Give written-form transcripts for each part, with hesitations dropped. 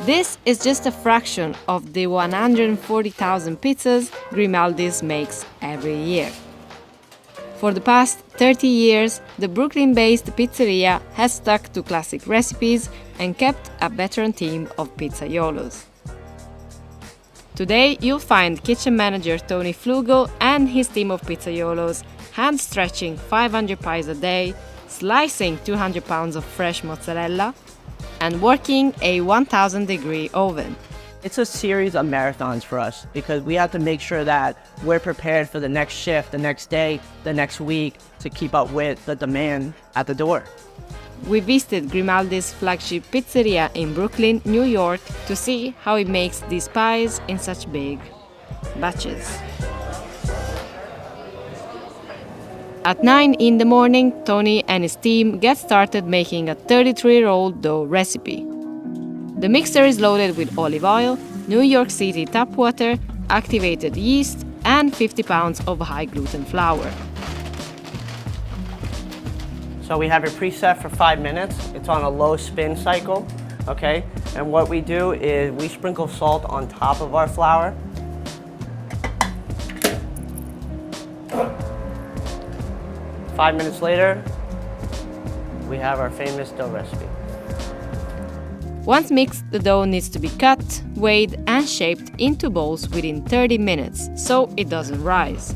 This is just a fraction of the 140,000 pizzas Grimaldi's makes every year. For the past 30 years, the Brooklyn-based pizzeria has stuck to classic recipes and kept a veteran team of pizzaiolos. Today, you'll find kitchen manager Tony Flugel and his team of pizzaiolos hand-stretching 500 pies a day, slicing 200 pounds of fresh mozzarella, and working a 1,000-degree oven. It's a series of marathons for us because we have to make sure that we're prepared for the next shift, the next day, the next week to keep up with the demand at the door. We visited Grimaldi's flagship pizzeria in Brooklyn, New York, to see how he makes these pies in such big batches. At 9 in the morning, Tony and his team get started making a 33-year-old dough recipe. The mixer is loaded with olive oil, New York City tap water, activated yeast, and 50 pounds of high-gluten flour. So we have it preset for 5 minutes. It's on a low spin cycle, okay? And what we do is we sprinkle salt on top of our flour. Five minutes later, we have our famous dough recipe. Once mixed, the dough needs to be cut, weighed, and shaped into balls within 30 minutes, so it doesn't rise.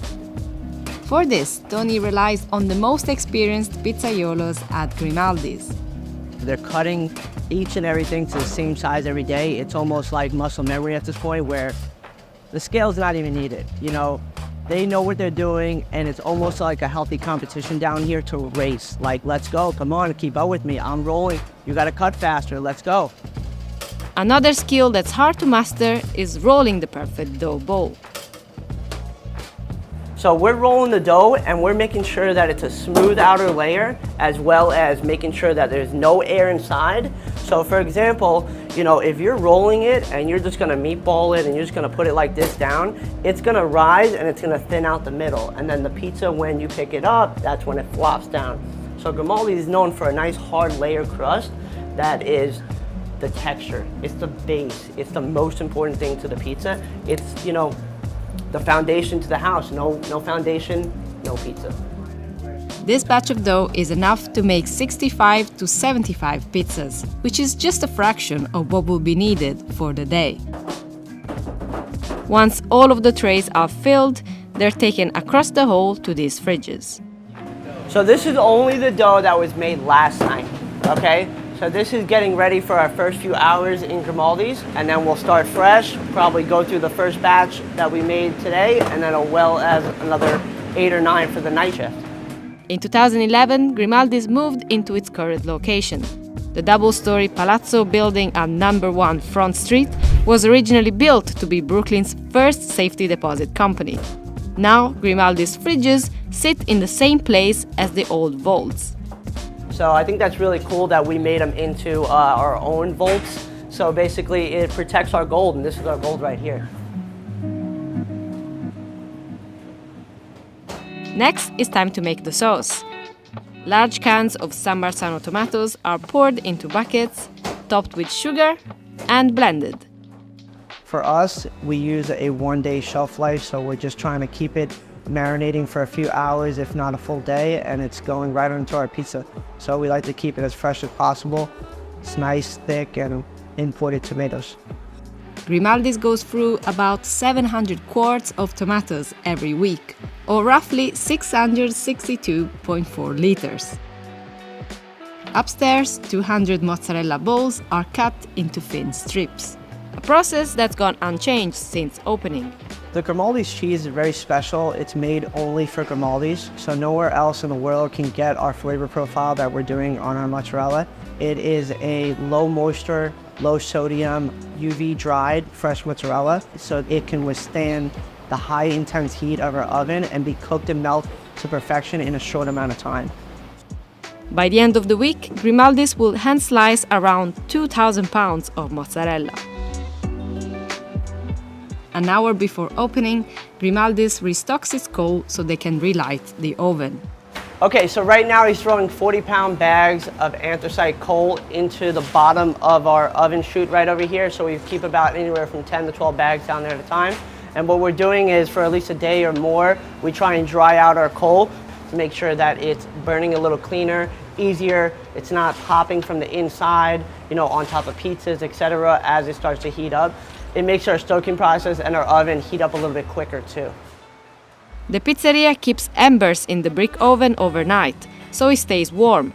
For this, Tony relies on the most experienced pizzaiolos at Grimaldi's. They're cutting each and everything to the same size every day. It's almost like muscle memory at this point where the scale's not even needed. You know, they know what they're doing, and it's almost like a healthy competition down here to race. Like, let's go, come on, keep up with me. I'm rolling. You gotta cut faster, let's go. Another skill that's hard to master is rolling the perfect dough ball. So we're rolling the dough and we're making sure that it's a smooth outer layer as well as making sure that there's no air inside. So for example, you know, if you're rolling it and you're just gonna meatball it and you're just gonna put it like this down, it's gonna rise and it's gonna thin out the middle. And then the pizza, when you pick it up, that's when it flops down. So Grimaldi is known for a nice hard layer crust that is the texture. It's the base. It's the most important thing to the pizza. It's, you know, the foundation to the house. No foundation, no pizza. This batch of dough is enough to make 65 to 75 pizzas, which is just a fraction of what will be needed for the day. Once all of the trays are filled, they're taken across the hall to these fridges. So this is only the dough that was made last night, okay? So this is getting ready for our first few hours in Grimaldi's, and then we'll start fresh, probably go through the first batch that we made today, and then as well as another 8 or 9 for the night shift. In 2011, Grimaldi's moved into its current location. The double-story Palazzo building at number 1 Front Street was originally built to be Brooklyn's first safety deposit company. Now, Grimaldi's fridges sit in the same place as the old vaults. So I think that's really cool that we made them into our own vaults. So basically it protects our gold, and this is our gold right here. Next, it's time to make the sauce. Large cans of San Marzano tomatoes are poured into buckets, topped with sugar, and blended. For us, we use a 1-day shelf life, so we're just trying to keep it marinating for a few hours, if not a full day, and it's going right into our pizza. So we like to keep it as fresh as possible. It's nice, thick, and imported tomatoes. Grimaldi's goes through about 700 quarts of tomatoes every week, or roughly 662.4 liters. Upstairs, 200 mozzarella balls are cut into thin strips, a process that's gone unchanged since opening. The Grimaldi's cheese is very special. It's made only for Grimaldi's, so nowhere else in the world can get our flavor profile that we're doing on our mozzarella. It is a low moisture, low sodium, UV dried fresh mozzarella, so it can withstand the high intense heat of our oven and be cooked and melt to perfection in a short amount of time. By the end of the week, Grimaldi's will hand slice around 2,000 pounds of mozzarella. An hour before opening, Grimaldi's restocks its coal so they can relight the oven. Okay, so right now he's throwing 40-pound bags of anthracite coal into the bottom of our oven chute right over here. So we keep about anywhere from 10 to 12 bags down there at a time. And what we're doing is for at least a day or more, we try and dry out our coal to make sure that it's burning a little cleaner, easier. It's not popping from the inside, on top of pizzas, etc. as it starts to heat up. It makes our stoking process and our oven heat up a little bit quicker too. The pizzeria keeps embers in the brick oven overnight, so it stays warm.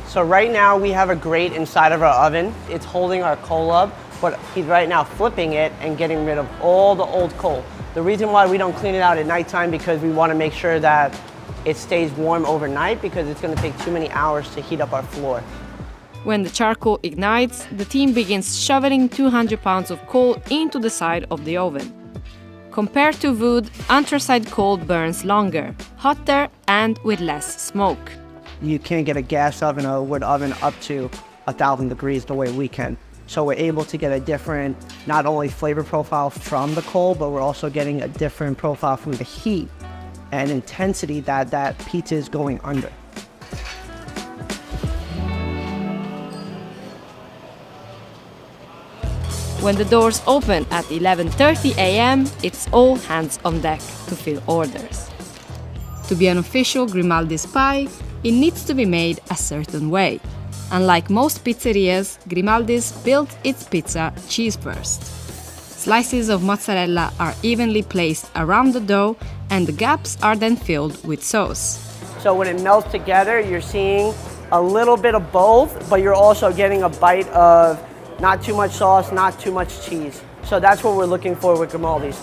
So right now we have a grate inside of our oven. It's holding our coal up, but he's right now flipping it and getting rid of all the old coal. The reason why we don't clean it out at nighttime because we want to make sure that it stays warm overnight because it's going to take too many hours to heat up our floor. When the charcoal ignites, the team begins shoveling 200 pounds of coal into the side of the oven. Compared to wood, anthracite coal burns longer, hotter, and with less smoke. You can't get a gas oven or a wood oven up to 1,000 degrees the way we can. So we're able to get a different, not only flavor profile from the coal, but we're also getting a different profile from the heat and intensity that pizza is going under. When the doors open at 11:30 a.m., it's all hands on deck to fill orders. To be an official Grimaldi's pie, it needs to be made a certain way. Unlike most pizzerias, Grimaldi's built its pizza cheese first. Slices of mozzarella are evenly placed around the dough, and the gaps are then filled with sauce. So when it melts together, you're seeing a little bit of both, but you're also getting a bite of not too much sauce, not too much cheese. So that's what we're looking for with Grimaldi's.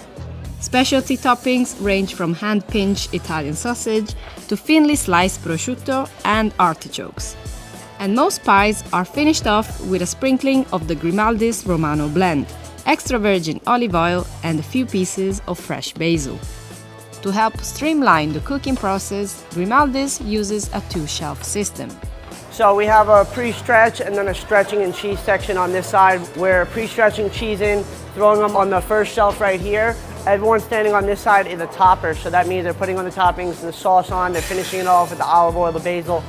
Specialty toppings range from hand-pinched Italian sausage to thinly sliced prosciutto and artichokes. And most pies are finished off with a sprinkling of the Grimaldi's Romano blend, extra virgin olive oil, and a few pieces of fresh basil. To help streamline the cooking process, Grimaldi's uses a two-shelf system. So we have a pre-stretch and then a stretching and cheese section on this side. We're pre-stretching cheese in, throwing them on the first shelf right here. Everyone standing on this side is a topper, so that means they're putting on the toppings, the sauce on, they're finishing it off with the olive oil, the basil,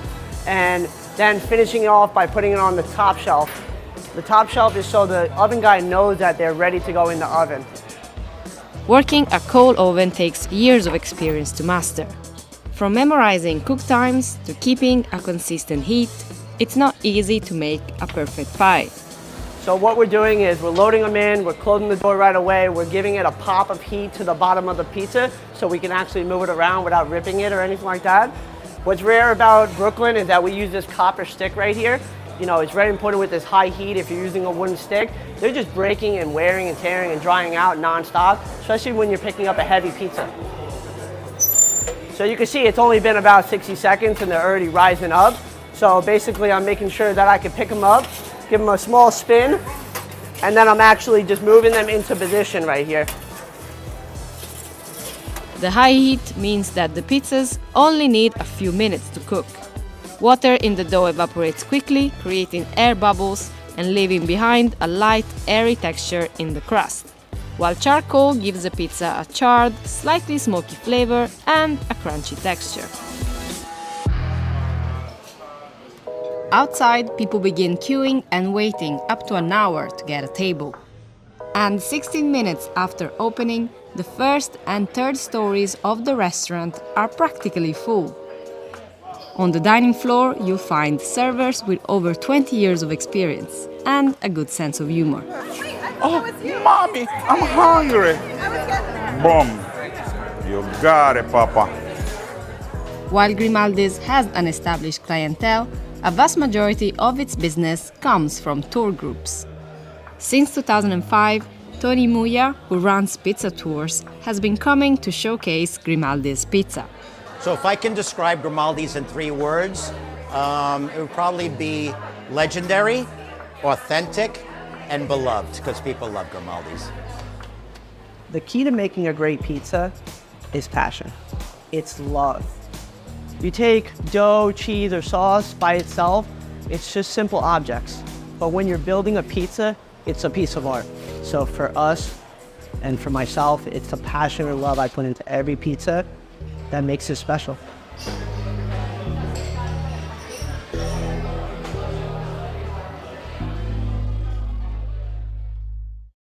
and then finishing it off by putting it on the top shelf. The top shelf is so the oven guy knows that they're ready to go in the oven. Working a coal oven takes years of experience to master. From memorizing cook times to keeping a consistent heat, it's not easy to make a perfect pie. So what we're doing is we're loading them in, we're closing the door right away, we're giving it a pop of heat to the bottom of the pizza so we can actually move it around without ripping it or anything like that. What's rare about Brooklyn is that we use this copper stick right here. It's very important with this high heat. If you're using a wooden stick, they're just breaking and wearing and tearing and drying out non-stop, especially when you're picking up a heavy pizza. So you can see it's only been about 60 seconds and they're already rising up. So basically I'm making sure that I can pick them up, give them a small spin, and then I'm actually just moving them into position right here. The high heat means that the pizzas only need a few minutes to cook. Water in the dough evaporates quickly, creating air bubbles and leaving behind a light, airy texture in the crust, while charcoal gives the pizza a charred, slightly smoky flavor and a crunchy texture. Outside, people begin queuing and waiting up to an hour to get a table. And 16 minutes after opening, the first and third stories of the restaurant are practically full. On the dining floor, you'll find servers with over 20 years of experience and a good sense of humor. Oh, mommy, I'm hungry. Boom. You got it, Papa. While Grimaldi's has an established clientele, a vast majority of its business comes from tour groups. Since 2005, Tony Muya, who runs pizza tours, has been coming to showcase Grimaldi's pizza. So if I can describe Grimaldi's in 3 words, it would probably be legendary, authentic, and beloved, because people love Grimaldi's. The key to making a great pizza is passion. It's love. You take dough, cheese, or sauce by itself, it's just simple objects. But when you're building a pizza, it's a piece of art. So for us, and for myself, it's the passion and love I put into every pizza that makes it special.